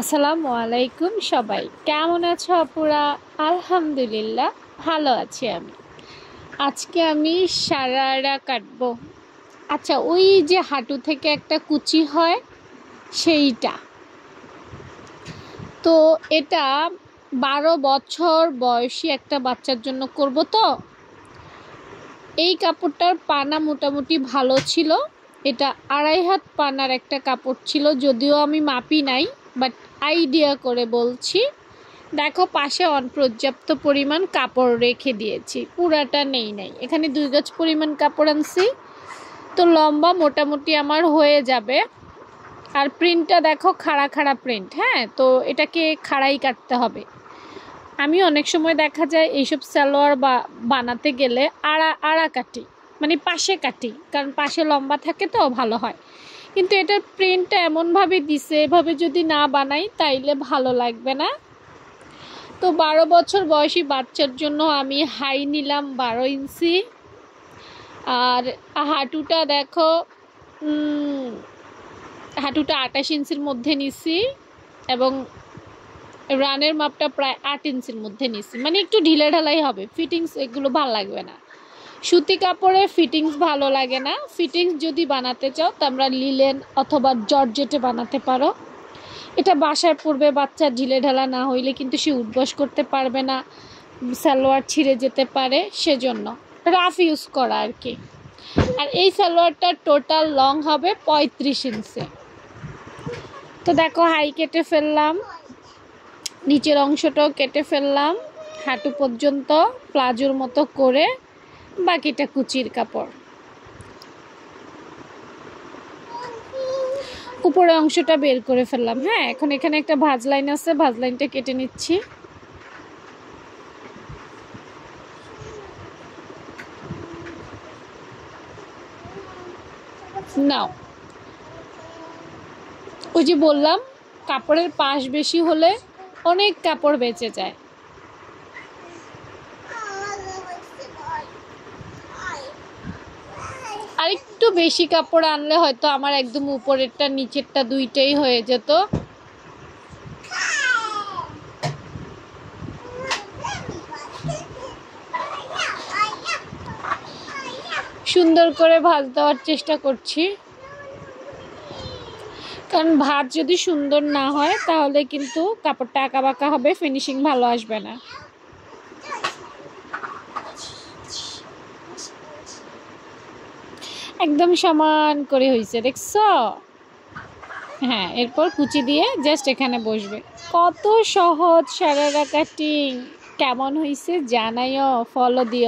আসসালামু আলাইকুম সবাই, কেমন আছো আপুরা? আলহামদুলিল্লাহ ভালো আছি আমি। আজকে আমি সারারা কাটবো। আচ্ছা, ওই যে হাঁটু থেকে একটা কুচি হয় সেইটা, তো এটা 12 বছর বয়সী একটা বাচ্চার জন্য করব। তো এই কাপড়টার পানা মোটামুটি ভালো ছিল। এটা 2.5 হাত পানার একটা কাপড় ছিল, যদিও আমি মাপি নাই, বাট আইডিয়া করে বলছি। দেখো, পাশে অপর্যাপ্ত পরিমাণ কাপড় রেখে দিয়েছি, পুরাটা নেই নাই। এখানে 2 গজ পরিমাণ কাপড় আনছি, তো লম্বা মোটামুটি আমার হয়ে যাবে। আর প্রিন্টটা দেখো, খাড়া খাড়া প্রিন্ট। হ্যাঁ, তো এটাকে খাড়াই কাটতে হবে। আমি অনেক সময় দেখা যায় এইসব সালোয়ার বানাতে গেলে আড়া কাটি, মানে পাশে কাটি, কারণ পাশে লম্বা থাকে তো ভালো হয়। কিন্তু এটার প্রিন্টটা এমনভাবে দিছে, এভাবে যদি না বানাই তাইলে ভালো লাগবে না। তো 12 বছর বয়সী বাচ্চার জন্য আমি হাই নিলাম 12 ইঞ্চি। আর হাঁটুটা দেখো, হাঁটুটা 28 ইঞ্চির মধ্যে নিছি, এবং রানের মাপটা প্রায় 8 ইঞ্চির মধ্যে নিছি। মানে একটু ঢিলে ঢালাই হবে, ফিটিংস এগুলো ভালো লাগবে না। সুতি কাপড়ে ফিটিংস ভালো লাগে না। ফিটিংস যদি বানাতে চাও তোমরা লিলেন অথবা জর্জেটে বানাতে পারো। এটা বাসায় পড়বে বাচ্চা, ঢিলে ঢালা না হইলে কিন্তু সে উঠবস করতে পারবে না, সালোয়ার ছিঁড়ে যেতে পারে, সেজন্য রাফ ইউজ করা আর কি। আর এই সালোয়ারটার টোটাল লং হবে 35 ইঞ্চি। তো দেখো, হাই কেটে ফেললাম, নিচের অংশটাও কেটে ফেললাম, হাঁটু পর্যন্ত প্লাজোর মতো করে, বাকিটা কুচির কাপড়। উপরে অংশটা বের করে ফেললাম। হ্যাঁ, এখন এখানে একটা ভাঁজ লাইন আছে, ভাঁজ লাইনটা কেটে নিচ্ছি। নাও, ওই যে বললাম, কাপড়ের পাশ বেশি হলে অনেক কাপড় বেঁচে যায়। আর একটু বেশি কাপড় আনলে হয়তো আমার একদম উপরেরটা নিচেরটা দুইটাই হয়ে যেত। সুন্দর করে ভাঁজ দেওয়ার চেষ্টা করছি, কারণ ভাঁজ যদি সুন্দর না হয় তাহলে কিন্তু কাপড়টা আঁকা বাঁকা হবে, ফিনিশিং ভালো আসবে না। একদম সমান করে হয়েছে, দেখছো? হ্যাঁ, এরপর কুচি দিয়ে জাস্ট এখানে বসবে। কত সহজ সারারা কাটিং। কেমন হয়েছে জানাইও, ফলো দিও।